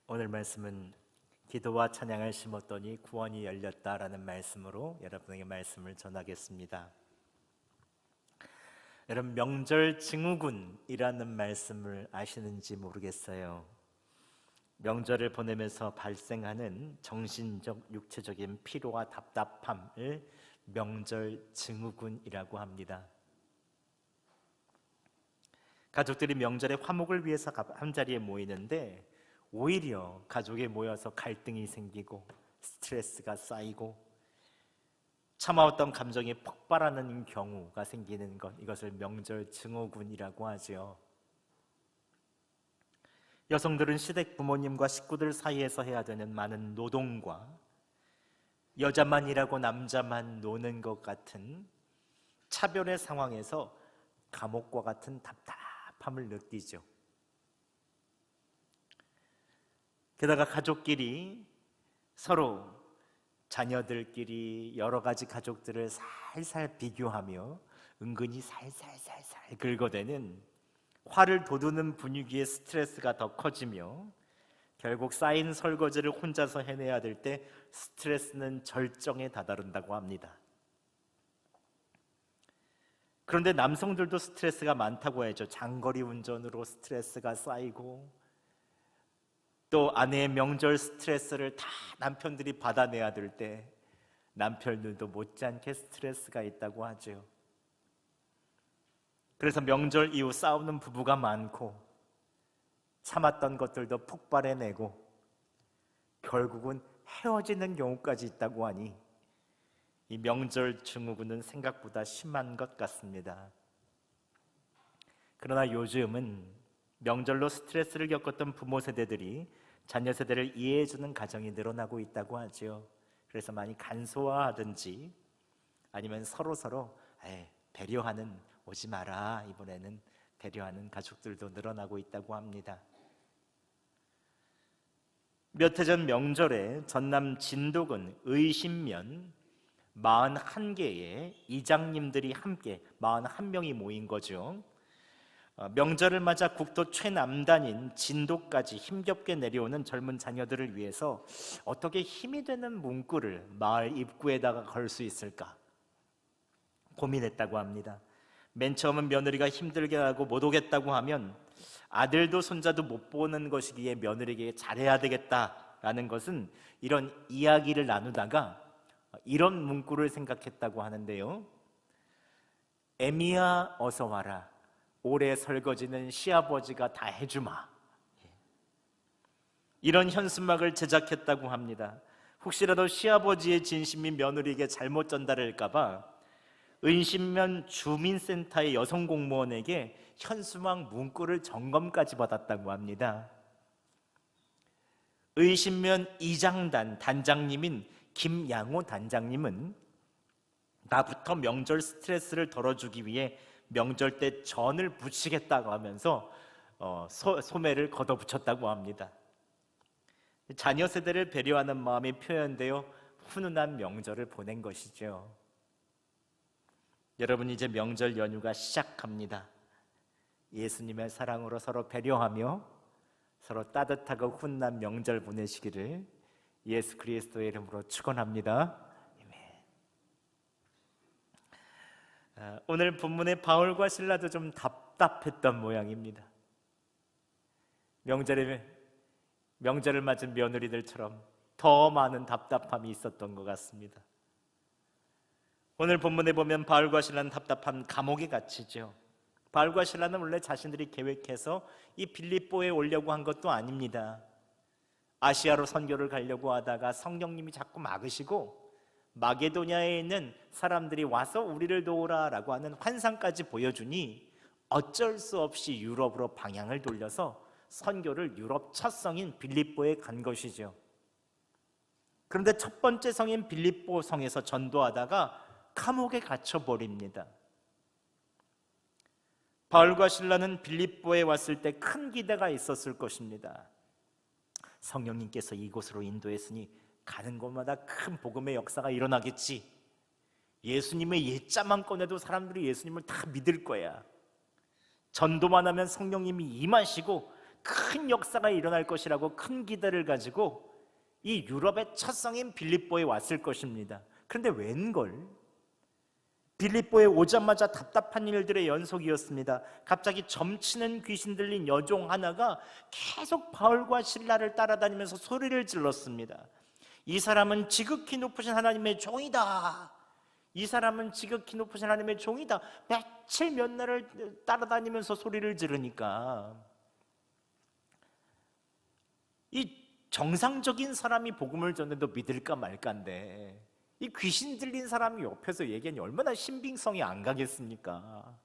오늘 말씀은 기도와 찬양을 심었더니 구원이 열렸다라는 말씀으로 여러분에게 말씀을 전하겠습니다. 여러분, 명절 증후군이라는 말씀을 아시는지 모르겠어요. 명절을 보내면서 발생하는 정신적, 육체적인 피로와 답답함을 명절 증후군이라고 합니다. 가족들이 명절에 화목을 위해서 한자리에 모이는데 오히려 가족이 모여서 갈등이 생기고 스트레스가 쌓이고 참아왔던 감정이 폭발하는 경우가 생기는 것, 이것을 명절 증후군이라고 하죠. 여성들은 시댁 부모님과 식구들 사이에서 해야 되는 많은 노동과 여자만 일하고 남자만 노는 것 같은 차별의 상황에서 감옥과 같은 답답함을 느끼죠. 게다가 가족끼리 서로 자녀들끼리 여러 가지 가족들을 살살 비교하며 은근히 살살살살 긁어대는 화를 돋우는 분위기의 스트레스가 더 커지며 결국 쌓인 설거지를 혼자서 해내야 될 때 스트레스는 절정에 다다른다고 합니다. 그런데 남성들도 스트레스가 많다고 해야죠. 장거리 운전으로 스트레스가 쌓이고 또 아내의 명절 스트레스를 다 남편들이 받아내야 될 때 남편들도 못지않게 스트레스가 있다고 하죠. 그래서 명절 이후 싸우는 부부가 많고 참았던 것들도 폭발해내고 결국은 헤어지는 경우까지 있다고 하니 이 명절 증후군은 생각보다 심한 것 같습니다. 그러나 요즘은 명절로 스트레스를 겪었던 부모 세대들이 자녀 세대를 이해해주는 가정이 늘어나고 있다고 하죠. 그래서 많이 간소화하든지 아니면 서로 배려하는, 오지 마라 이번에는 배려하는 가족들도 늘어나고 있다고 합니다. 몇 해 전 명절에 전남 진도군 의신면 41개의 이장님들이 함께 41명이 모인 거죠. 명절을 맞아 국도 최남단인 진도까지 힘겹게 내려오는 젊은 자녀들을 위해서 어떻게 힘이 되는 문구를 마을 입구에다가 걸 수 있을까 고민했다고 합니다. 맨 처음은 며느리가 힘들게 하고 못 오겠다고 하면 아들도 손자도 못 보는 것이기에 며느리에게 잘해야 되겠다라는 것은 이런 이야기를 나누다가 이런 문구를 생각했다고 하는데요. 애미야 어서 와라, 올해 설거지는 시아버지가 다 해주마. 이런 현수막을 제작했다고 합니다. 혹시라도 시아버지의 진심이 며느리에게 잘못 전달할까봐 의신면 주민센터의 여성 공무원에게 현수막 문구를 점검까지 받았다고 합니다. 의신면 이장단 단장님인 김양호 단장님은 나부터 명절 스트레스를 덜어주기 위해 명절 때 전을 부치겠다고 하면서 소매를 걷어붙였다고 합니다. 자녀 세대를 배려하는 마음이 표현되어 훈훈한 명절을 보낸 것이죠. 여러분, 이제 명절 연휴가 시작합니다. 예수님의 사랑으로 서로 배려하며 서로 따뜻하고 훈훈한 명절 보내시기를 예수 그리스도의 이름으로 축원합니다. 오늘 본문의 바울과 실라도 좀 답답했던 모양입니다. 명절을 맞은 며느리들처럼 더 많은 답답함이 있었던 것 같습니다. 오늘 본문에 보면 바울과 실라는 답답한 감옥에 갇히죠. 바울과 실라는 원래 자신들이 계획해서 이 빌립보에 오려고 한 것도 아닙니다. 아시아로 선교를 가려고 하다가 성령님이 자꾸 막으시고 마게도냐에 있는 사람들이 와서 우리를 도우라라고 하는 환상까지 보여주니 어쩔 수 없이 유럽으로 방향을 돌려서 선교를 유럽 첫 성인 빌립보에 간 것이죠. 그런데 첫 번째 성인 빌립보 성에서 전도하다가 감옥에 갇혀버립니다. 바울과 실라는 빌립보에 왔을 때 큰 기대가 있었을 것입니다. 성령님께서 이곳으로 인도했으니 가는 곳마다 큰 복음의 역사가 일어나겠지. 예수님의 예자만 꺼내도 사람들이 예수님을 다 믿을 거야. 전도만 하면 성령님이 임하시고 큰 역사가 일어날 것이라고 큰 기대를 가지고 이 유럽의 첫 성인 빌립보에 왔을 것입니다. 그런데 웬걸 빌립보에 오자마자 답답한 일들의 연속이었습니다. 갑자기 점치는 귀신 들린 여종 하나가 계속 바울과 실라를 따라다니면서 소리를 질렀습니다. 이 사람은 지극히 높으신 하나님의 종이다. 이 사람은 지극히 높으신 하나님의 종이다. 며칠 몇 날을 따라다니면서 소리를 지르니까 이 정상적인 사람이 복음을 전해도 믿을까 말까인데 이 귀신 들린 사람이 옆에서 얘기하니 얼마나 신빙성이 안 가겠습니까?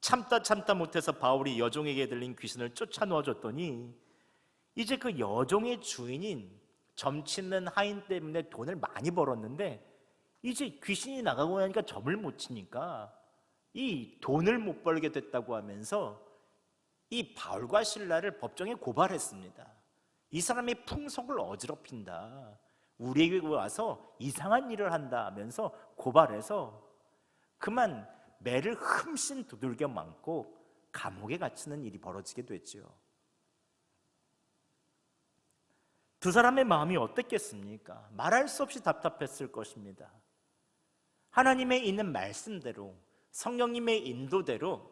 참다 못해서 바울이 여종에게 들린 귀신을 쫓아놓아줬더니 이제 그 여종의 주인인 점치는 하인 때문에 돈을 많이 벌었는데 이제 귀신이 나가고 나니까 점을 못 치니까 이 돈을 못 벌게 됐다고 하면서 이 바울과 실라를 법정에 고발했습니다. 이 사람의 풍속을 어지럽힌다, 우리에게 와서 이상한 일을 한다 하면서 고발해서 그만 매를 흠씬 두들겨 맞고 감옥에 갇히는 일이 벌어지게 됐죠. 두 사람의 마음이 어땠겠습니까? 말할 수 없이 답답했을 것입니다. 하나님의 있는 말씀대로, 성령님의 인도대로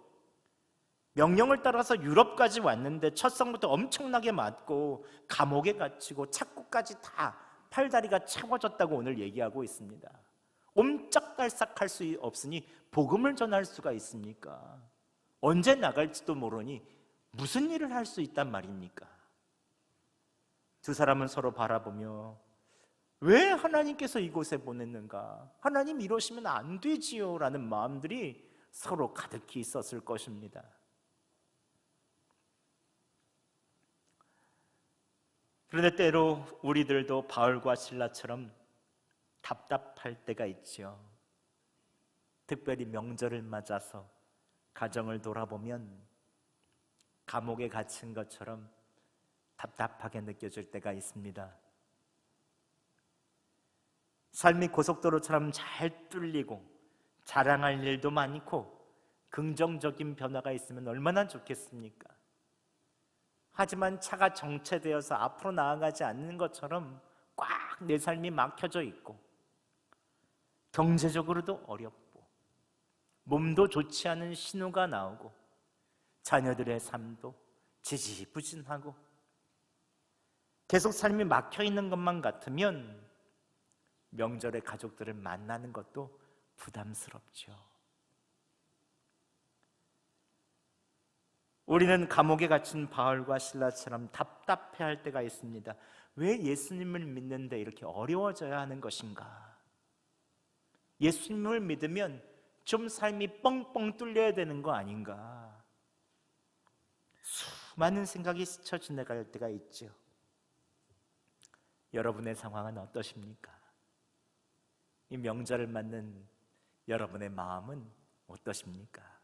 명령을 따라서 유럽까지 왔는데 첫성부터 엄청나게 맞고 감옥에 갇히고 착고까지 다 팔다리가 채워졌다고 오늘 얘기하고 있습니다. 옴짝달싹할 수 없으니 복음을 전할 수가 있습니까? 언제 나갈지도 모르니 무슨 일을 할 수 있단 말입니까? 두 사람은 서로 바라보며 왜 하나님께서 이곳에 보냈는가? 하나님 이러시면 안 되지요 라는 마음들이 서로 가득히 있었을 것입니다. 그런데 때로 우리들도 바울과 실라처럼 답답할 때가 있죠. 특별히 명절을 맞아서 가정을 돌아보면 감옥에 갇힌 것처럼 답답하게 느껴질 때가 있습니다. 삶이 고속도로처럼 잘 뚫리고 자랑할 일도 많고 긍정적인 변화가 있으면 얼마나 좋겠습니까? 하지만 차가 정체되어서 앞으로 나아가지 않는 것처럼 꽉 내 삶이 막혀져 있고 경제적으로도 어렵고 몸도 좋지 않은 신호가 나오고 자녀들의 삶도 지지부진하고 계속 삶이 막혀 있는 것만 같으면 명절에 가족들을 만나는 것도 부담스럽죠. 우리는 감옥에 갇힌 바울과 실라처럼 답답해할 때가 있습니다. 왜 예수님을 믿는데 이렇게 어려워져야 하는 것인가? 예수님을 믿으면 좀 삶이 뻥뻥 뚫려야 되는 거 아닌가? 수많은 생각이 스쳐 지나갈 때가 있죠. 여러분의 상황은 어떠십니까? 이 명절을 맞는 여러분의 마음은 어떠십니까?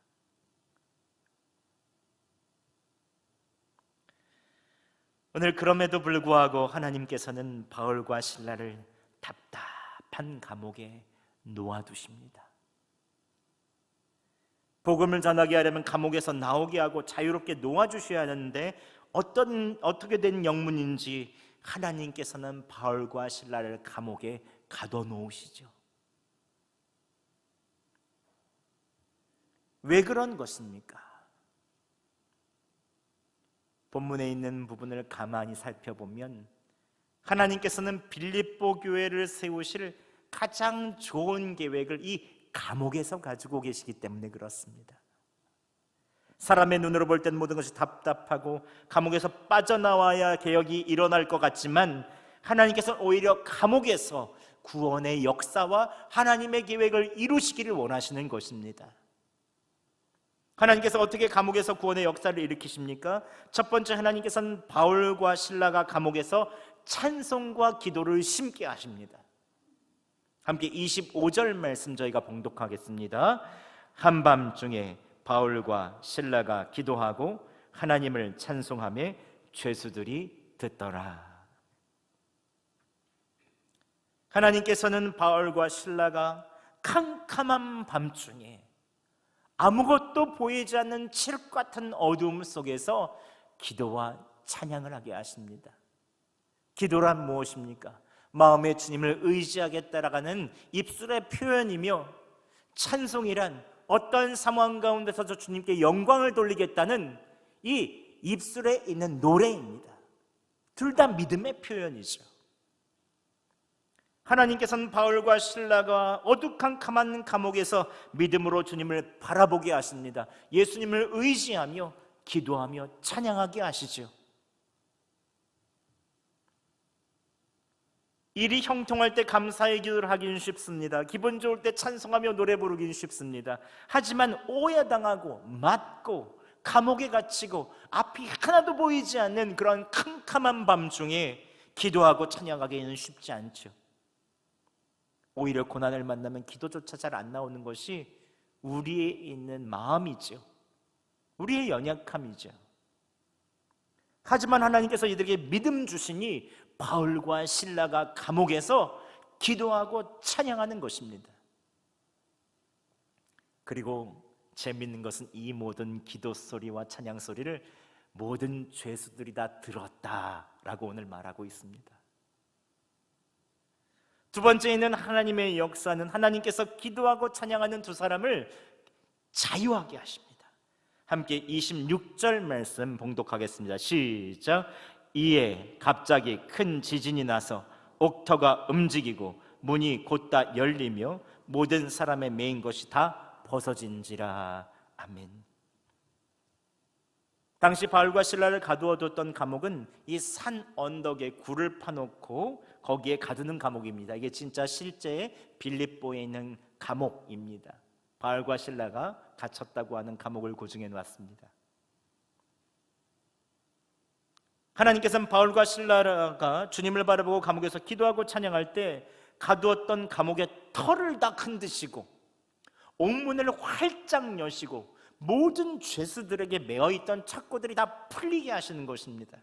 오늘 그럼에도 불구하고 하나님께서는 바울과 실라를 답답한 감옥에 놓아두십니다. 복음을 전하게 하려면 감옥에서 나오게 하고 자유롭게 놓아주셔야 하는데 어떻게 된 영문인지 하나님께서는 바울과 실라를 감옥에 가둬놓으시죠. 왜 그런 것입니까? 본문에 있는 부분을 가만히 살펴보면 하나님께서는 빌립보 교회를 세우실 가장 좋은 계획을 이 감옥에서 가지고 계시기 때문에 그렇습니다. 사람의 눈으로 볼 땐 모든 것이 답답하고 감옥에서 빠져나와야 개혁이 일어날 것 같지만 하나님께서는 오히려 감옥에서 구원의 역사와 하나님의 계획을 이루시기를 원하시는 것입니다. 하나님께서 어떻게 감옥에서 구원의 역사를 일으키십니까? 첫 번째, 하나님께서는 바울과 실라가 감옥에서 찬송과 기도를 심게 하십니다. 함께 25절 말씀 저희가 봉독하겠습니다. 한밤중에 바울과 실라가 기도하고 하나님을 찬송하며 죄수들이 듣더라. 하나님께서는 바울과 실라가 캄캄한 밤중에 아무것도 보이지 않는 칠흑 같은 어두움 속에서 기도와 찬양을 하게 하십니다. 기도란 무엇입니까? 마음의 주님을 의지하겠다라는 입술의 표현이며, 찬송이란 어떤 상황 가운데서 저 주님께 영광을 돌리겠다는 이 입술에 있는 노래입니다. 둘 다 믿음의 표현이죠. 하나님께서는 바울과 실라가 어두컴컴한 감옥에서 믿음으로 주님을 바라보게 하십니다. 예수님을 의지하며 기도하며 찬양하게 하시죠. 일이 형통할 때 감사의 기도를 하기는 쉽습니다. 기분 좋을 때 찬송하며 노래 부르기는 쉽습니다. 하지만 오해당하고 맞고 감옥에 갇히고 앞이 하나도 보이지 않는 그런 캄캄한 밤중에 기도하고 찬양하기는 쉽지 않죠. 오히려 고난을 만나면 기도조차 잘 안 나오는 것이 우리에 있는 마음이죠. 우리의 연약함이죠. 하지만 하나님께서 이들에게 믿음 주시니 바울과 실라가 감옥에서 기도하고 찬양하는 것입니다. 그리고 재미있는 것은 이 모든 기도 소리와 찬양 소리를 모든 죄수들이 다 들었다라고 오늘 말하고 있습니다. 두 번째는 하나님의 역사는 하나님께서 기도하고 찬양하는 두 사람을 자유하게 하십니다. 함께 26절 말씀 봉독하겠습니다. 시작. 이에 갑자기 큰 지진이 나서 옥터가 움직이고 문이 곧다 열리며 모든 사람의 매인 것이 다 벗어진지라. 아멘. 당시 바울과 실라를 가두어뒀던 감옥은 이 산 언덕에 굴을 파놓고 거기에 가두는 감옥입니다. 이게 진짜 실제 빌립보에 있는 감옥입니다. 바울과 실라가 갇혔다고 하는 감옥을 고증해 놓았습니다. 하나님께서는 바울과 실라가 주님을 바라보고 감옥에서 기도하고 찬양할 때 가두었던 감옥의 털을 다 흔드시고 옥문을 활짝 여시고 모든 죄수들에게 매어있던 착고들이 다 풀리게 하시는 것입니다.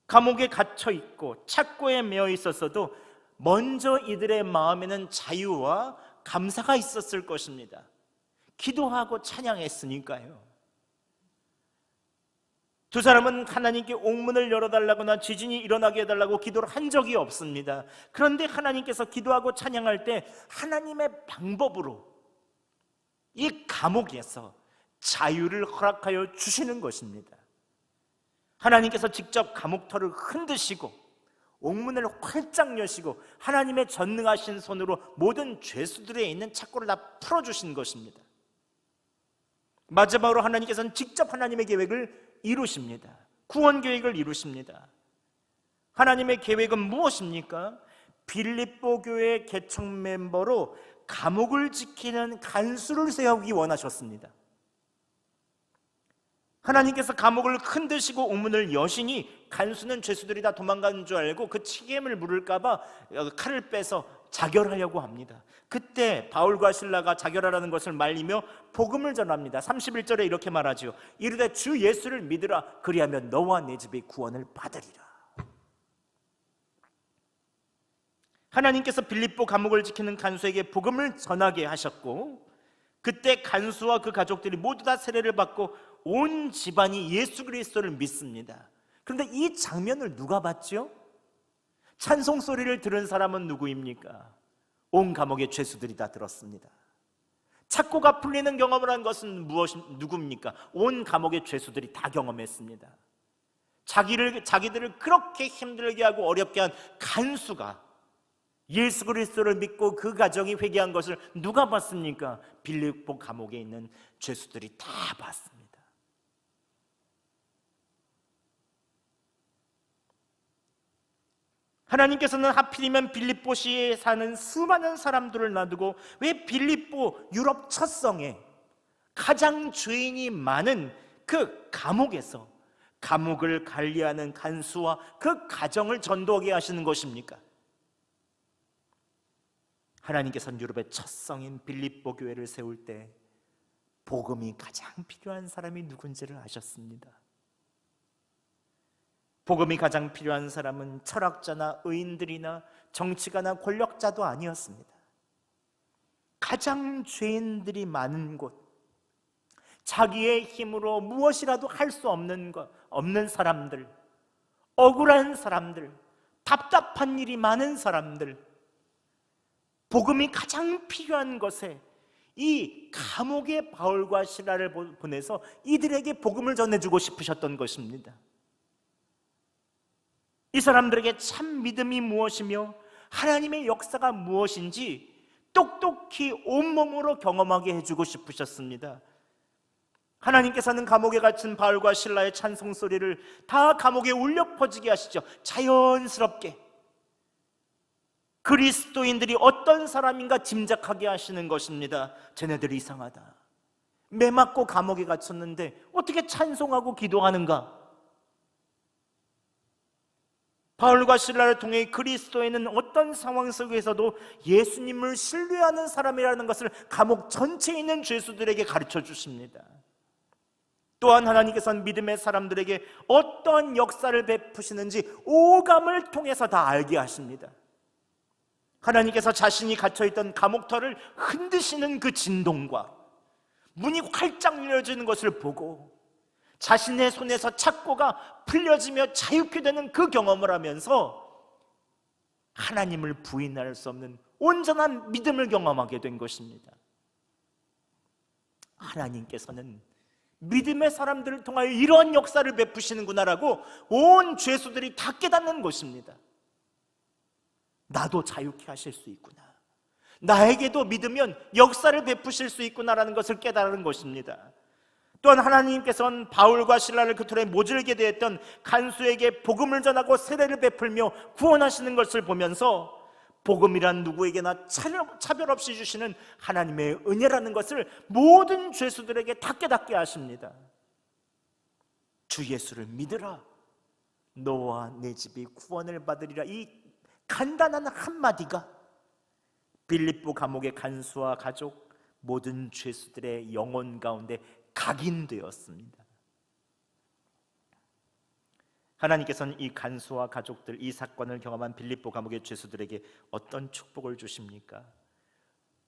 감옥에 갇혀 있고 착고에 매어 있었어도 먼저 이들의 마음에는 자유와 감사가 있었을 것입니다. 기도하고 찬양했으니까요. 두 사람은 하나님께 옥문을 열어달라거나 지진이 일어나게 해달라고 기도를 한 적이 없습니다. 그런데 하나님께서 기도하고 찬양할 때 하나님의 방법으로 이 감옥에서 자유를 허락하여 주시는 것입니다. 하나님께서 직접 감옥터를 흔드시고 옥문을 활짝 여시고 하나님의 전능하신 손으로 모든 죄수들에 있는 착고를 다 풀어주신 것입니다. 마지막으로 하나님께서는 직접 하나님의 계획을 이루십니다. 구원 계획을 이루십니다. 하나님의 계획은 무엇입니까? 빌립보 교회 개척 멤버로 감옥을 지키는 간수를 세우기 원하셨습니다. 하나님께서 감옥을 흔드시고 옥문을 여시니 간수는 죄수들이 다 도망가는 줄 알고 그 책임을 물을까 봐 칼을 빼서 자결하려고 합니다. 그때 바울과 실라가 자결하라는 것을 말리며 복음을 전합니다. 31절에 이렇게 말하죠. 이르되 주 예수를 믿으라. 그리하면 너와 내 집이 구원을 받으리라. 하나님께서 빌립보 감옥을 지키는 간수에게 복음을 전하게 하셨고, 그때 간수와 그 가족들이 모두 다 세례를 받고 온 집안이 예수 그리스도를 믿습니다. 그런데 이 장면을 누가 봤죠? 찬송 소리를 들은 사람은 누구입니까? 온 감옥의 죄수들이 다 들었습니다. 착고가 풀리는 경험을 한 것은 누굽니까? 온 감옥의 죄수들이 다 경험했습니다. 자기들을 그렇게 힘들게 하고 어렵게 한 간수가 예수 그리스도를 믿고 그 가정이 회개한 것을 누가 봤습니까? 빌립보 감옥에 있는 죄수들이 다 봤습니다. 하나님께서는 하필이면 빌립보시에 사는 수많은 사람들을 놔두고 왜 빌립보 유럽 첫성에 가장 죄인이 많은 그 감옥에서 감옥을 관리하는 간수와 그 가정을 전도하게 하시는 것입니까? 하나님께서는 유럽의 첫성인 빌립보 교회를 세울 때 복음이 가장 필요한 사람이 누군지를 아셨습니다. 복음이 가장 필요한 사람은 철학자나 의인들이나 정치가나 권력자도 아니었습니다. 가장 죄인들이 많은 곳, 자기의 힘으로 무엇이라도 할 수 없는 사람들, 억울한 사람들, 답답한 일이 많은 사람들, 복음이 가장 필요한 것에 이 감옥의 바울과 실라를 보내서 이들에게 복음을 전해주고 싶으셨던 것입니다. 이 사람들에게 참 믿음이 무엇이며 하나님의 역사가 무엇인지 똑똑히 온몸으로 경험하게 해주고 싶으셨습니다. 하나님께서는 감옥에 갇힌 바울과 실라의 찬송 소리를 다 감옥에 울려 퍼지게 하시죠. 자연스럽게 그리스도인들이 어떤 사람인가 짐작하게 하시는 것입니다. 쟤네들이 이상하다. 매 맞고 감옥에 갇혔는데 어떻게 찬송하고 기도하는가? 바울과 실라를 통해 그리스도인은 어떤 상황 속에서도 예수님을 신뢰하는 사람이라는 것을 감옥 전체에 있는 죄수들에게 가르쳐 주십니다. 또한 하나님께서는 믿음의 사람들에게 어떤 역사를 베푸시는지 오감을 통해서 다 알게 하십니다. 하나님께서 자신이 갇혀있던 감옥터를 흔드시는 그 진동과 문이 활짝 열려지는 것을 보고 자신의 손에서 착고가 풀려지며 자유케 되는 그 경험을 하면서 하나님을 부인할 수 없는 온전한 믿음을 경험하게 된 것입니다. 하나님께서는 믿음의 사람들을 통하여 이러한 역사를 베푸시는구나라고 온 죄수들이 다 깨닫는 것입니다. 나도 자유케 하실 수 있구나, 나에게도 믿으면 역사를 베푸실 수 있구나라는 것을 깨달은 것입니다. 또한 하나님께서는 바울과 실라를 그 틀에 모질게 되었던 간수에게 복음을 전하고 세례를 베풀며 구원하시는 것을 보면서 복음이란 누구에게나 차별 없이 주시는 하나님의 은혜라는 것을 모든 죄수들에게 다 깨닫게 하십니다. 주 예수를 믿으라, 너와 내 집이 구원을 받으리라. 이 간단한 한마디가 빌립보 감옥의 간수와 가족, 모든 죄수들의 영혼 가운데 각인되었습니다. 하나님께서는 이 간수와 가족들, 이 사건을 경험한 빌립보 감옥의 죄수들에게 어떤 축복을 주십니까?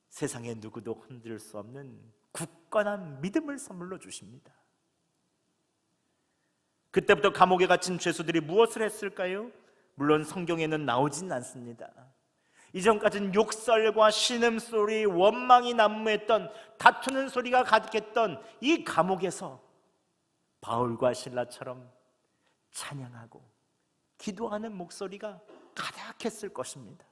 세상에 누구도 흔들 수 없는 굳건한 믿음을 선물로 주십니다. 그때부터 감옥에 갇힌 죄수들이 무엇을 했을까요? 물론 성경에는 나오진 않습니다. 이전까지는 욕설과 신음소리, 원망이 난무했던, 다투는 소리가 가득했던 이 감옥에서 바울과 실라처럼 찬양하고 기도하는 목소리가 가득했을 것입니다.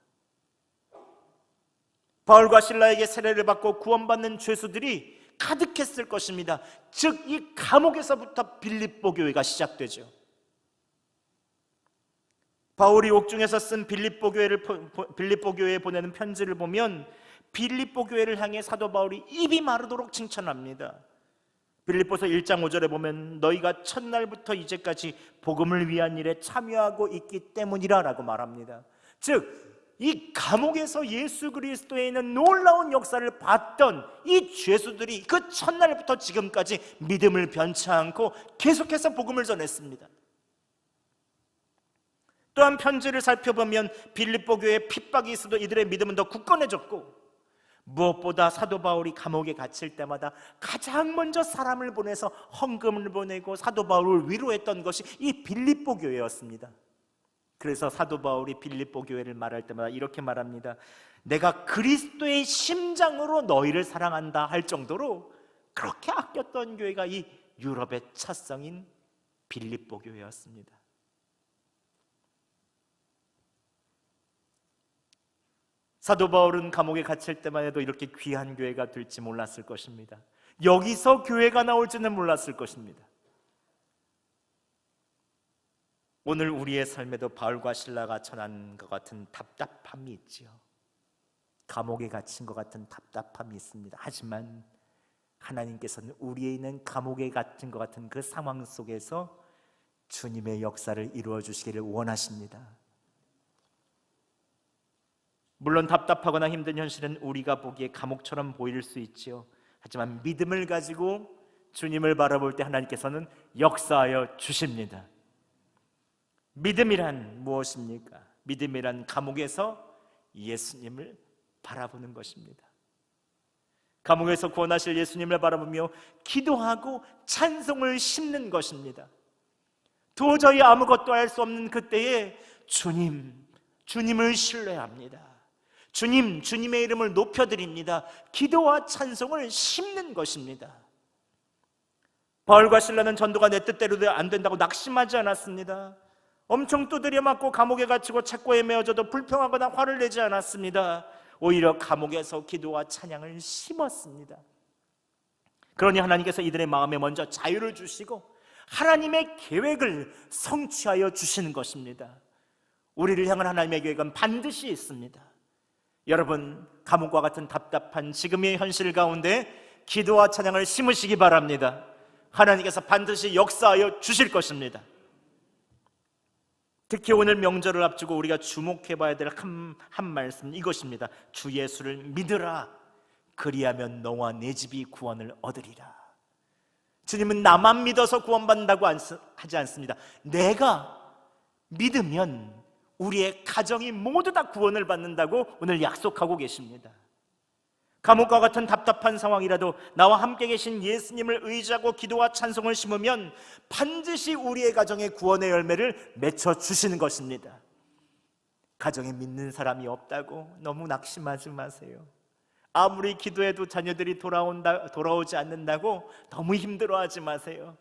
바울과 실라에게 세례를 받고 구원받는 죄수들이 가득했을 것입니다. 즉 이 감옥에서부터 빌립보 교회가 시작되죠. 바울이 옥중에서 쓴 빌립보 교회에 보내는 편지를 보면 빌립보 교회를 향해 사도 바울이 입이 마르도록 칭찬합니다. 빌립보서 1장 5절에 보면 너희가 첫날부터 이제까지 복음을 위한 일에 참여하고 있기 때문이라 라고 말합니다. 즉 이 감옥에서 예수 그리스도에 있는 놀라운 역사를 봤던 이 죄수들이 그 첫날부터 지금까지 믿음을 변치 않고 계속해서 복음을 전했습니다. 또한 편지를 살펴보면 빌립보 교회에 핍박이 있어도 이들의 믿음은 더 굳건해졌고, 무엇보다 사도 바울이 감옥에 갇힐 때마다 가장 먼저 사람을 보내서 헌금을 보내고 사도 바울을 위로했던 것이 이 빌립보 교회였습니다. 그래서 사도 바울이 빌립보 교회를 말할 때마다 이렇게 말합니다. 내가 그리스도의 심장으로 너희를 사랑한다 할 정도로 그렇게 아꼈던 교회가 이 유럽의 찻성인 빌립보 교회였습니다. 사도 바울은 감옥에 갇힐 때만 해도 이렇게 귀한 교회가 될지 몰랐을 것입니다. 여기서 교회가 나올지는 몰랐을 것입니다. 오늘 우리의 삶에도 바울과 실라가 처한 것 같은 답답함이 있지요. 감옥에 갇힌 것 같은 답답함이 있습니다. 하지만 하나님께서는 우리에 있는 감옥에 갇힌 것 같은 그 상황 속에서 주님의 역사를 이루어 주시기를 원하십니다. 물론 답답하거나 힘든 현실은 우리가 보기에 감옥처럼 보일 수 있지요. 하지만 믿음을 가지고 주님을 바라볼 때 하나님께서는 역사하여 주십니다. 믿음이란 무엇입니까? 믿음이란 감옥에서 예수님을 바라보는 것입니다. 감옥에서 구원하실 예수님을 바라보며 기도하고 찬송을 심는 것입니다. 도저히 아무것도 할 수 없는 그때에 주님을 신뢰합니다. 주님의 이름을 높여드립니다. 기도와 찬송을 심는 것입니다. 바울과 실라는 전도가 내 뜻대로 안 된다고 낙심하지 않았습니다. 엄청 두드려 맞고 감옥에 갇히고 착고에 메어져도 불평하거나 화를 내지 않았습니다. 오히려 감옥에서 기도와 찬양을 심었습니다. 그러니 하나님께서 이들의 마음에 먼저 자유를 주시고 하나님의 계획을 성취하여 주시는 것입니다. 우리를 향한 하나님의 계획은 반드시 있습니다. 여러분, 감옥과 같은 답답한 지금의 현실 가운데 기도와 찬양을 심으시기 바랍니다. 하나님께서 반드시 역사하여 주실 것입니다. 특히 오늘 명절을 앞두고 우리가 주목해 봐야 될 한 말씀은 이것입니다. 주 예수를 믿으라. 그리하면 너와 내 집이 구원을 얻으리라. 주님은 나만 믿어서 구원받는다고 하지 않습니다. 내가 믿으면 우리의 가정이 모두 다 구원을 받는다고 오늘 약속하고 계십니다. 감옥과 같은 답답한 상황이라도 나와 함께 계신 예수님을 의지하고 기도와 찬송을 심으면 반드시 우리의 가정의 구원의 열매를 맺어주시는 것입니다. 가정에 믿는 사람이 없다고 너무 낙심하지 마세요. 아무리 기도해도 자녀들이 돌아오지 않는다고 너무 힘들어하지 마세요.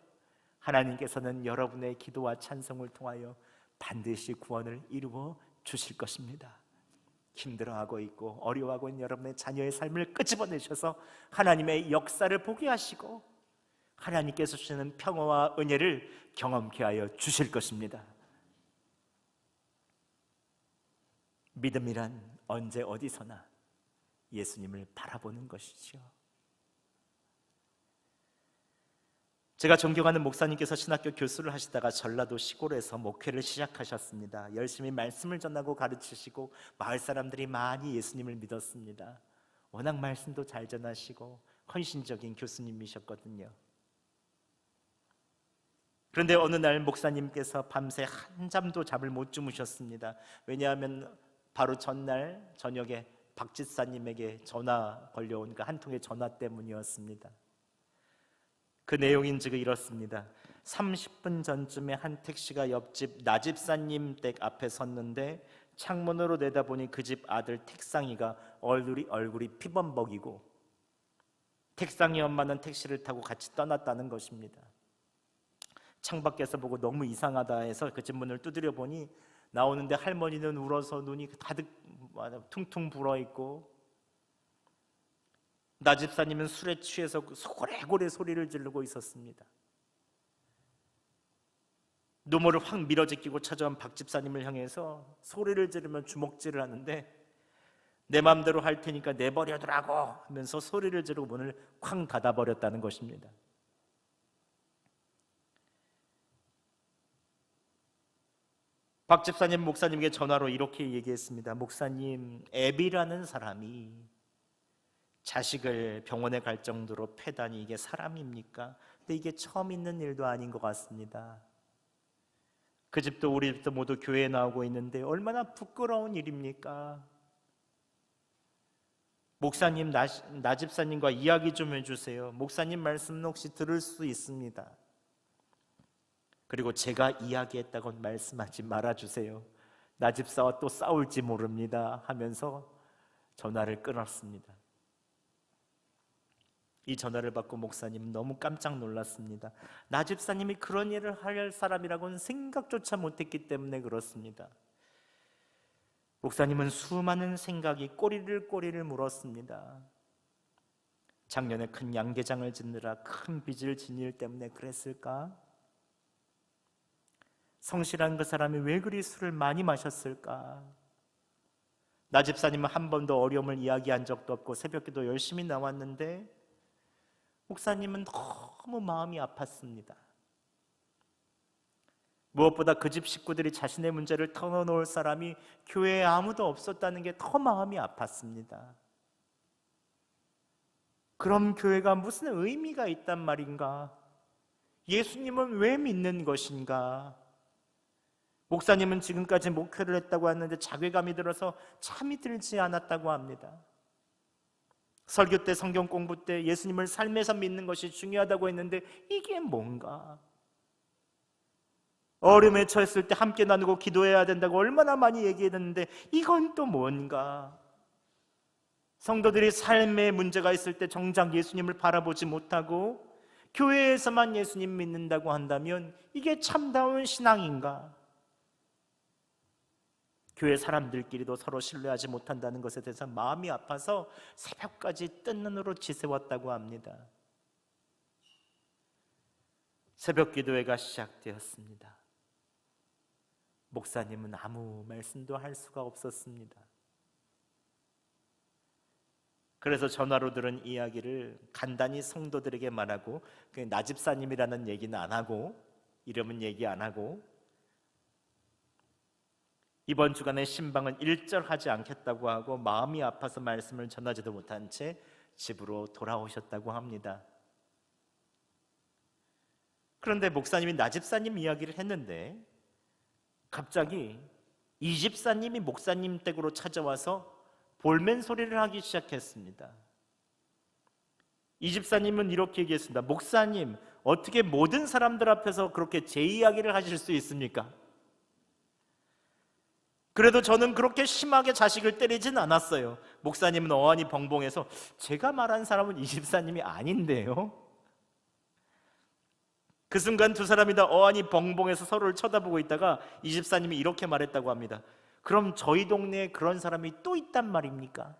하나님께서는 여러분의 기도와 찬송을 통하여 반드시 구원을 이루어 주실 것입니다. 힘들어하고 있고 어려워하고 있는 여러분의 자녀의 삶을 끄집어내셔서 하나님의 역사를 보게 하시고 하나님께서 주시는 평화와 은혜를 경험케 하여 주실 것입니다. 믿음이란 언제 어디서나 예수님을 바라보는 것이죠. 제가 존경하는 목사님께서 신학교 교수를 하시다가 전라도 시골에서 목회를 시작하셨습니다. 열심히 말씀을 전하고 가르치시고 마을 사람들이 많이 예수님을 믿었습니다. 워낙 말씀도 잘 전하시고 헌신적인 교수님이셨거든요. 그런데 어느 날 목사님께서 밤새 한잠도 잠을 못 주무셨습니다. 왜냐하면 바로 전날 저녁에 박 집사님에게 전화 걸려온 그 한 통의 전화 때문이었습니다. 그 내용인즉 이렇습니다. 30분 전쯤에 한 택시가 옆집 나 집사님 댁 앞에 섰는데 창문으로 내다보니 그 집 아들 택상이가 얼굴이 피범벅이고 택상이 엄마는 택시를 타고 같이 떠났다는 것입니다. 창밖에서 보고 너무 이상하다 해서 그 집 문을 두드려 보니 나오는데 할머니는 울어서 눈이 가득 퉁퉁 불어있고 나 집사님은 술에 취해서 고래고래 소리를 지르고 있었습니다. 노모를 확 밀어제끼고 찾아온 박 집사님을 향해서 소리를 지르면 주먹질을 하는데 내 마음대로 할 테니까 내버려두라고 하면서 소리를 지르고 문을 쾅 닫아버렸다는 것입니다. 박 집사님 목사님에게 전화로 이렇게 얘기했습니다. 목사님, 애비라는 사람이 자식을 병원에 갈 정도로 패다니 이게 사람입니까? 근데 이게 처음 있는 일도 아닌 것 같습니다. 그 집도 우리 집도 모두 교회에 나오고 있는데 얼마나 부끄러운 일입니까? 목사님, 나 집사님과 이야기 좀 해주세요. 목사님 말씀은 혹시 들을 수 있습니다. 그리고 제가 이야기했다고 말씀하지 말아주세요. 나 집사와 또 싸울지 모릅니다 하면서 전화를 끊었습니다. 이 전화를 받고 목사님은 너무 깜짝 놀랐습니다. 나 집사님이 그런 일을 할 사람이라고는 생각조차 못했기 때문에 그렇습니다. 목사님은 수많은 생각이 꼬리를 물었습니다. 작년에 큰 양계장을 짓느라 큰 빚을 진 일 때문에 그랬을까? 성실한 그 사람이 왜 그리 술을 많이 마셨을까? 나 집사님은 한 번도 어려움을 이야기한 적도 없고 새벽기도 열심히 나왔는데 목사님은 너무 마음이 아팠습니다. 무엇보다 그 집 식구들이 자신의 문제를 털어놓을 사람이 교회에 아무도 없었다는 게 더 마음이 아팠습니다. 그럼 교회가 무슨 의미가 있단 말인가? 예수님은 왜 믿는 것인가? 목사님은 지금까지 목회를 했다고 하는데 자괴감이 들어서 잠이 들지 않았다고 합니다. 설교 때, 성경 공부 때 예수님을 삶에서 믿는 것이 중요하다고 했는데 이게 뭔가? 어려움에 처했을 때 함께 나누고 기도해야 된다고 얼마나 많이 얘기했는데 이건 또 뭔가? 성도들이 삶에 문제가 있을 때 정작 예수님을 바라보지 못하고 교회에서만 예수님 믿는다고 한다면 이게 참다운 신앙인가? 교회 사람들끼리도 서로 신뢰하지 못한다는 것에 대해서 마음이 아파서 새벽까지 뜬 눈으로 지새웠다고 합니다. 새벽 기도회가 시작되었습니다. 목사님은 아무 말씀도 할 수가 없었습니다. 그래서 전화로 들은 이야기를 간단히 성도들에게 말하고, 나집사님이라는 얘기는 안 하고, 이름은 얘기 안 하고, 이번 주간에 신방은 일절하지 않겠다고 하고 마음이 아파서 말씀을 전하지도 못한 채 집으로 돌아오셨다고 합니다. 그런데 목사님이 나집사님 이야기를 했는데 갑자기 이 집사님이 목사님 댁으로 찾아와서 볼멘 소리를 하기 시작했습니다. 이 집사님은 이렇게 얘기했습니다. 목사님, 어떻게 모든 사람들 앞에서 그렇게 제 이야기를 하실 수 있습니까? 그래도 저는 그렇게 심하게 자식을 때리진 않았어요. 목사님은 어안이 벙벙해서 제가 말한 사람은 이 집사님이 아닌데요. 그 순간 두 사람이 다 어안이 벙벙해서 서로를 쳐다보고 있다가 이 집사님이 이렇게 말했다고 합니다. 그럼 저희 동네에 그런 사람이 또 있단 말입니까?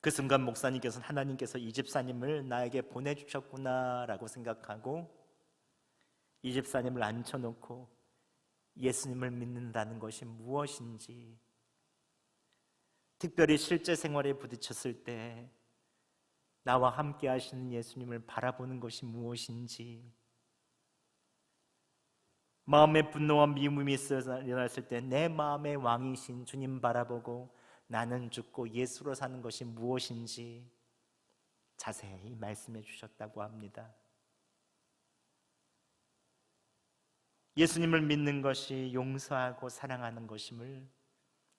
그 순간 목사님께서는 하나님께서 이 집사님을 나에게 보내주셨구나라고 생각하고 이 집사님을 앉혀놓고 예수님을 믿는다는 것이 무엇인지, 특별히 실제 생활에 부딪혔을 때 나와 함께 하시는 예수님을 바라보는 것이 무엇인지, 마음에 분노와 미움이 일어났을 때 내 마음의 왕이신 주님 바라보고 나는 죽고 예수로 사는 것이 무엇인지 자세히 말씀해 주셨다고 합니다. 예수님을 믿는 것이 용서하고 사랑하는 것임을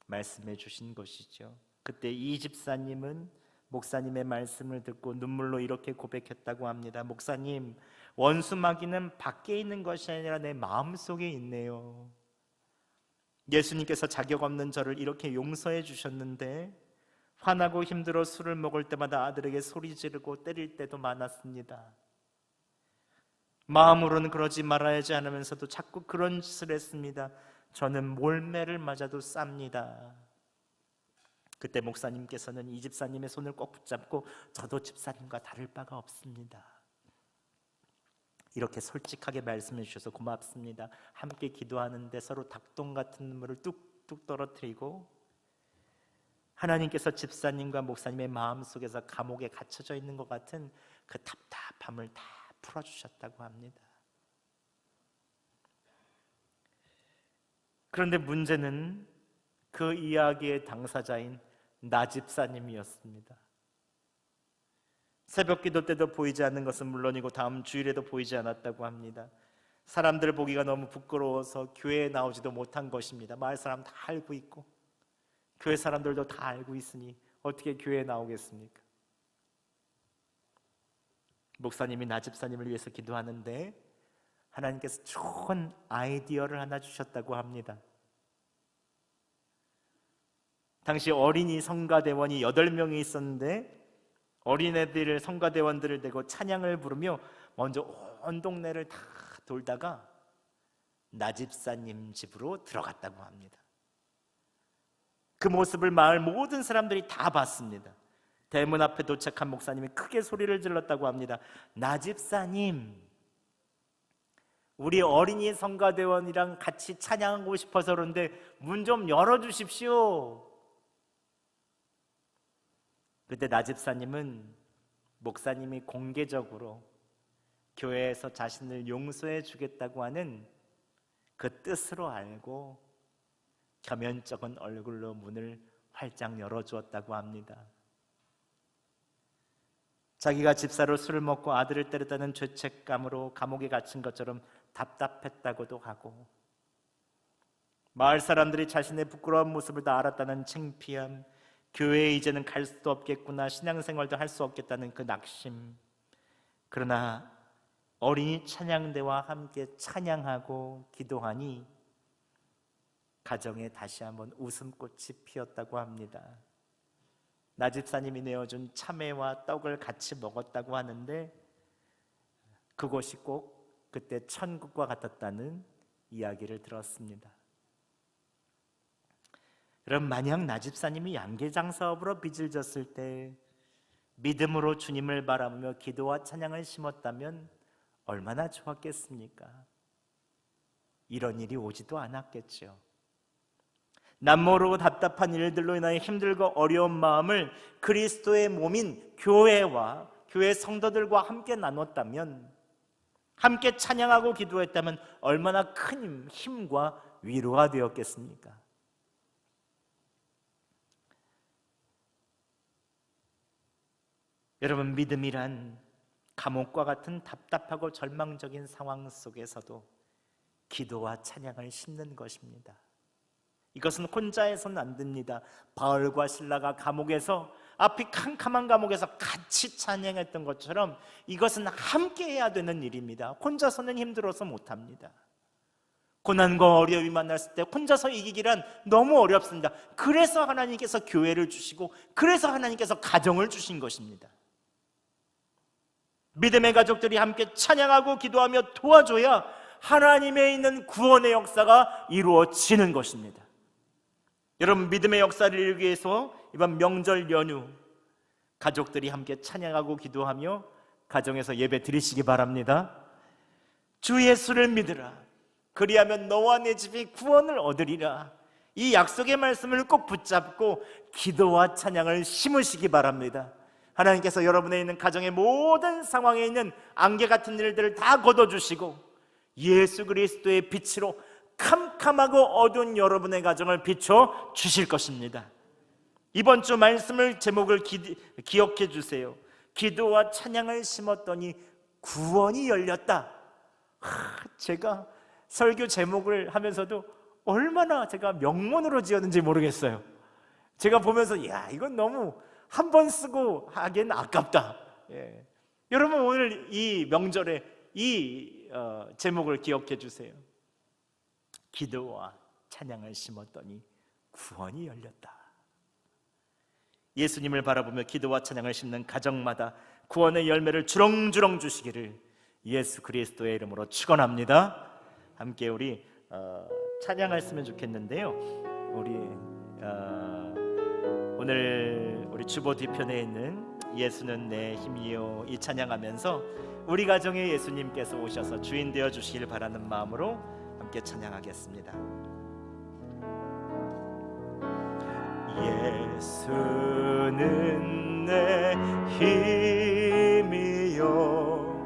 말씀해 주신 것이죠. 그때 이 집사님은 목사님의 말씀을 듣고 눈물로 이렇게 고백했다고 합니다. 목사님, 원수마귀는 밖에 있는 것이 아니라 내 마음속에 있네요. 예수님께서 자격 없는 저를 이렇게 용서해 주셨는데 화나고 힘들어 술을 먹을 때마다 아들에게 소리 지르고 때릴 때도 많았습니다. 마음으로는 그러지 말아야지 하면서도 자꾸 그런 짓을 했습니다. 저는 몰매를 맞아도 쌉니다. 그때 목사님께서는 이 집사님의 손을 꼭 붙잡고 저도 집사님과 다를 바가 없습니다. 이렇게 솔직하게 말씀해 주셔서 고맙습니다. 함께 기도하는데 서로 닭똥 같은 눈물을 뚝뚝 떨어뜨리고 하나님께서 집사님과 목사님의 마음속에서 감옥에 갇혀져 있는 것 같은 그 답답함을 다 풀어주셨다고 합니다. 그런데 문제는 그 이야기의 당사자인 나 집사님이었습니다. 새벽 기도 때도 보이지 않는 것은 물론이고 다음 주일에도 보이지 않았다고 합니다. 사람들 보기가 너무 부끄러워서 교회에 나오지도 못한 것입니다. 마을 사람 다 알고 있고 교회 사람들도 다 알고 있으니 어떻게 교회에 나오겠습니까? 목사님이 나 집사님을 위해서 기도하는데 하나님께서 좋은 아이디어를 하나 주셨다고 합니다. 당시 어린이 성가대원이 8명이 있었는데 어린애들 성가대원들을 대고 찬양을 부르며 먼저 온 동네를 다 돌다가 나 집사님 집으로 들어갔다고 합니다. 그 모습을 마을 모든 사람들이 다 봤습니다. 대문 앞에 도착한 목사님이 크게 소리를 질렀다고 합니다. 나 집사님, 우리 어린이 성가대원이랑 같이 찬양하고 싶어서 그런데 문 좀 열어주십시오. 그때 나 집사님은 목사님이 공개적으로 교회에서 자신을 용서해 주겠다고 하는 그 뜻으로 알고 겸연쩍은 얼굴로 문을 활짝 열어주었다고 합니다. 자기가 집사로 술을 먹고 아들을 때렸다는 죄책감으로 감옥에 갇힌 것처럼 답답했다고도 하고 마을 사람들이 자신의 부끄러운 모습을 다 알았다는 창피함, 교회에 이제는 갈 수도 없겠구나, 신앙생활도 할 수 없겠다는 그 낙심. 그러나 어린이 찬양대와 함께 찬양하고 기도하니 가정에 다시 한번 웃음꽃이 피었다고 합니다. 나집사님이 내어준 참외와 떡을 같이 먹었다고 하는데 그곳이 꼭 그때 천국과 같았다는 이야기를 들었습니다. 여러분, 만약 나집사님이 양계장 사업으로 빚을 졌을 때 믿음으로 주님을 바라보며 기도와 찬양을 심었다면 얼마나 좋았겠습니까? 이런 일이 오지도 않았겠죠. 남모르고 답답한 일들로 인하여 힘들고 어려운 마음을 그리스도의 몸인 교회와 교회 성도들과 함께 나눴다면, 함께 찬양하고 기도했다면 얼마나 큰 힘과 위로가 되었겠습니까? 여러분, 믿음이란 감옥과 같은 답답하고 절망적인 상황 속에서도 기도와 찬양을 심는 것입니다. 이것은 혼자 해서는 안 됩니다. 바울과 실라가 감옥에서, 앞이 캄캄한 감옥에서 같이 찬양했던 것처럼 이것은 함께 해야 되는 일입니다. 혼자서는 힘들어서 못합니다. 고난과 어려움이 만났을 때 혼자서 이기기란 너무 어렵습니다. 그래서 하나님께서 교회를 주시고, 그래서 하나님께서 가정을 주신 것입니다. 믿음의 가족들이 함께 찬양하고 기도하며 도와줘야 하나님의 있는 구원의 역사가 이루어지는 것입니다. 여러분, 믿음의 역사를 이루기 위해서 이번 명절 연휴 가족들이 함께 찬양하고 기도하며 가정에서 예배 드리시기 바랍니다. 주 예수를 믿으라, 그리하면 너와 내 집이 구원을 얻으리라. 이 약속의 말씀을 꼭 붙잡고 기도와 찬양을 심으시기 바랍니다. 하나님께서 여러분의 있는 가정의 모든 상황에 있는 안개 같은 일들을 다 걷어주시고 예수 그리스도의 빛으로 캄캄하고 어두운 여러분의 가정을 비춰 주실 것입니다. 이번 주 말씀을 제목을 기억해 주세요. 기도와 찬양을 심었더니 구원이 열렸다. 제가 설교 제목을 하면서도 얼마나 제가 명문으로 지었는지 모르겠어요. 제가 보면서 이건 너무 한 번 쓰고 하기엔 아깝다. 여러분, 오늘 이 명절에 이 제목을 기억해 주세요. 기도와 찬양을 심었더니 구원이 열렸다. 예수님을 바라보며 기도와 찬양을 심는 가정마다 구원의 열매를 주렁주렁 주시기를 예수 그리스도의 이름으로 축원합니다. 함께 우리 찬양했으면 좋겠는데요. 우리 오늘 우리 주보 뒤편에 있는 예수는 내 힘이요, 이 찬양하면서 우리 가정에 예수님께서 오셔서 주인 되어 주시길 바라는 마음으로 함께 찬양하겠습니다. 예수는 내 힘이요,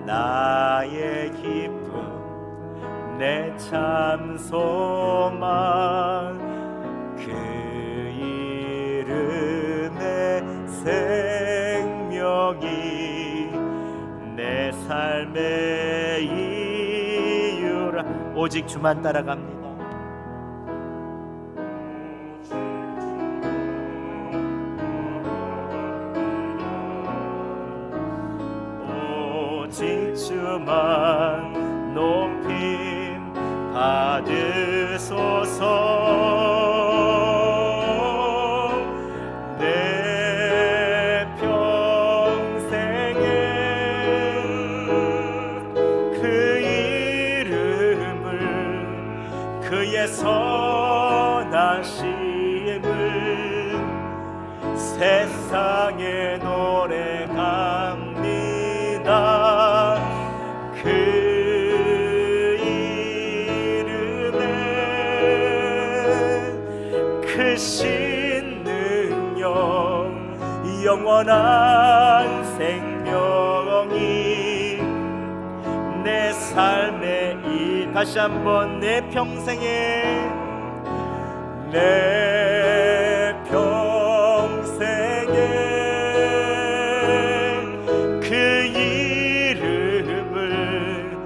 나의 기쁨, 내 참 소망, 그 이름의 생명이 내 삶의 이유라. 오직 주만 따라갑니다. 오직 주만 높임 받으소서. 내 평생에 그 이름을, 그의 선하심을 세상에 노래합니다. 그 이름에 크신 능력, 영원한 생명이 내 삶의 이, 다시 한번 내 평생에, 내 평생에 그 이름을,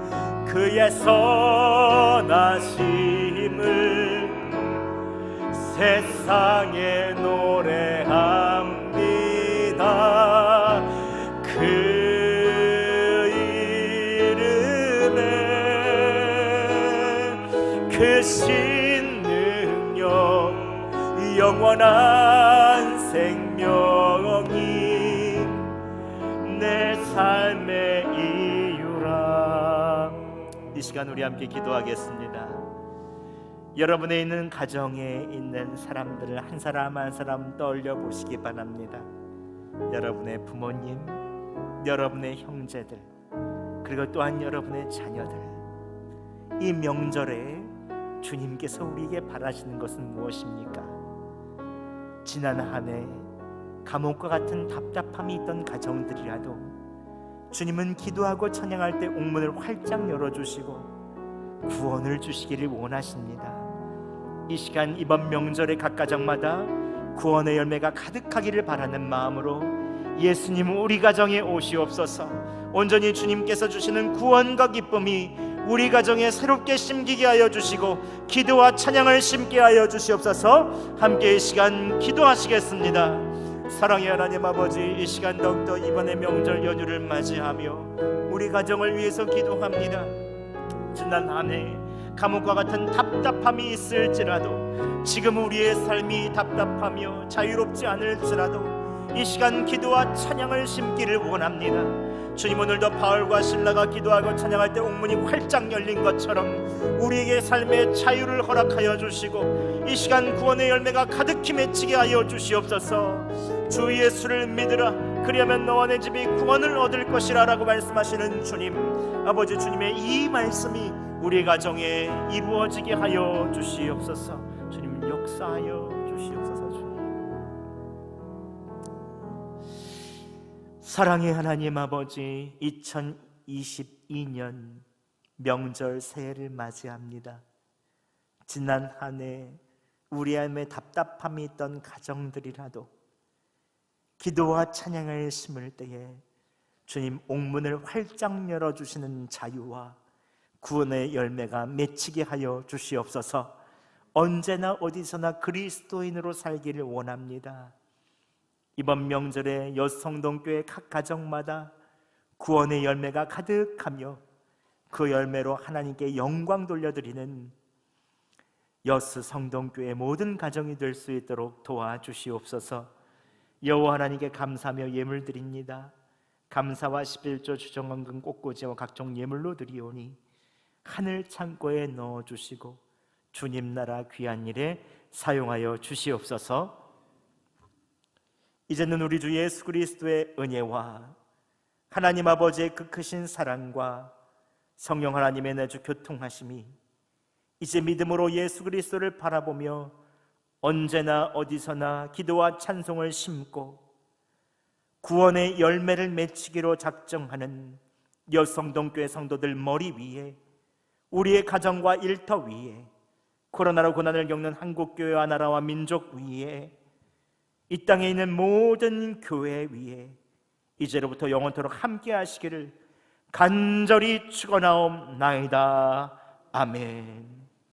그의 선하심을 세상에 노래합니다. 그 이름에 그 신능력 영원한 생명이 내 삶의 이유라. 이 시간 우리 함께 기도하겠습니다. 여러분의 있는 가정에 있는 사람들을 한 사람 한 사람 떠올려 보시기 바랍니다. 여러분의 부모님, 여러분의 형제들, 그리고 또한 여러분의 자녀들. 이 명절에 주님께서 우리에게 바라시는 것은 무엇입니까? 지난 한 해 감옥과 같은 답답함이 있던 가정들이라도 주님은 기도하고 찬양할 때 옥문을 활짝 열어주시고 구원을 주시기를 원하십니다. 이 시간 이번 명절에 각 가정마다 구원의 열매가 가득하기를 바라는 마음으로 예수님 우리 가정에 오시옵소서. 온전히 주님께서 주시는 구원과 기쁨이 우리 가정에 새롭게 심기게 하여 주시고 기도와 찬양을 심게 하여 주시옵소서. 함께 이 시간 기도하시겠습니다. 사랑의 하나님 아버지, 이 시간 더욱더 이번에 명절 연휴를 맞이하며 우리 가정을 위해서 기도합니다. 지난 한 해 감옥과 같은 답답함이 있을지라도 지금 우리의 삶이 답답하며 자유롭지 않을지라도 이 시간 기도와 찬양을 심기를 원합니다. 주님, 오늘도 바울과 실라가 기도하고 찬양할 때 옥문이 활짝 열린 것처럼 우리에게 삶의 자유를 허락하여 주시고 이 시간 구원의 열매가 가득히 맺히게 하여 주시옵소서. 주 예수를 믿으라, 그리하면 너와 내 집이 구원을 얻을 것이라 라고 말씀하시는 주님, 아버지, 주님의 이 말씀이 우리 가정에 이루어지게 하여 주시옵소서. 주님 역사하여 주시옵소서. 주님, 사랑의 하나님 아버지, 2022년 명절 새해를 맞이합니다. 지난 한 해 우리 안에 답답함이 있던 가정들이라도 기도와 찬양을 심을 때에 주님 옥문을 활짝 열어주시는 자유와 구원의 열매가 맺히게 하여 주시옵소서. 언제나 어디서나 그리스도인으로 살기를 원합니다. 이번 명절에 여성동교회 각 가정마다 구원의 열매가 가득하며 그 열매로 하나님께 영광 돌려드리는 여수 성동교회 모든 가정이 될 수 있도록 도와주시옵소서. 여호와 하나님께 감사하며 예물 드립니다. 감사와 11조 주정원금 꽃꽂이와 각종 예물로 드리오니 하늘 창고에 넣어주시고 주님 나라 귀한 일에 사용하여 주시옵소서. 이제는 우리 주 예수 그리스도의 은혜와 하나님 아버지의 그 크신 사랑과 성령 하나님의 내주 교통하심이 이제 믿음으로 예수 그리스도를 바라보며 언제나 어디서나 기도와 찬송을 심고 구원의 열매를 맺히기로 작정하는 여성동교회 성도들 머리 위에, 우리의 가정과 일터 위에, 코로나로 고난을 겪는 한국교회와 나라와 민족 위에, 이 땅에 있는 모든 교회 위에 이제로부터 영원토록 함께 하시기를 간절히 축원하옵나이다. 아멘.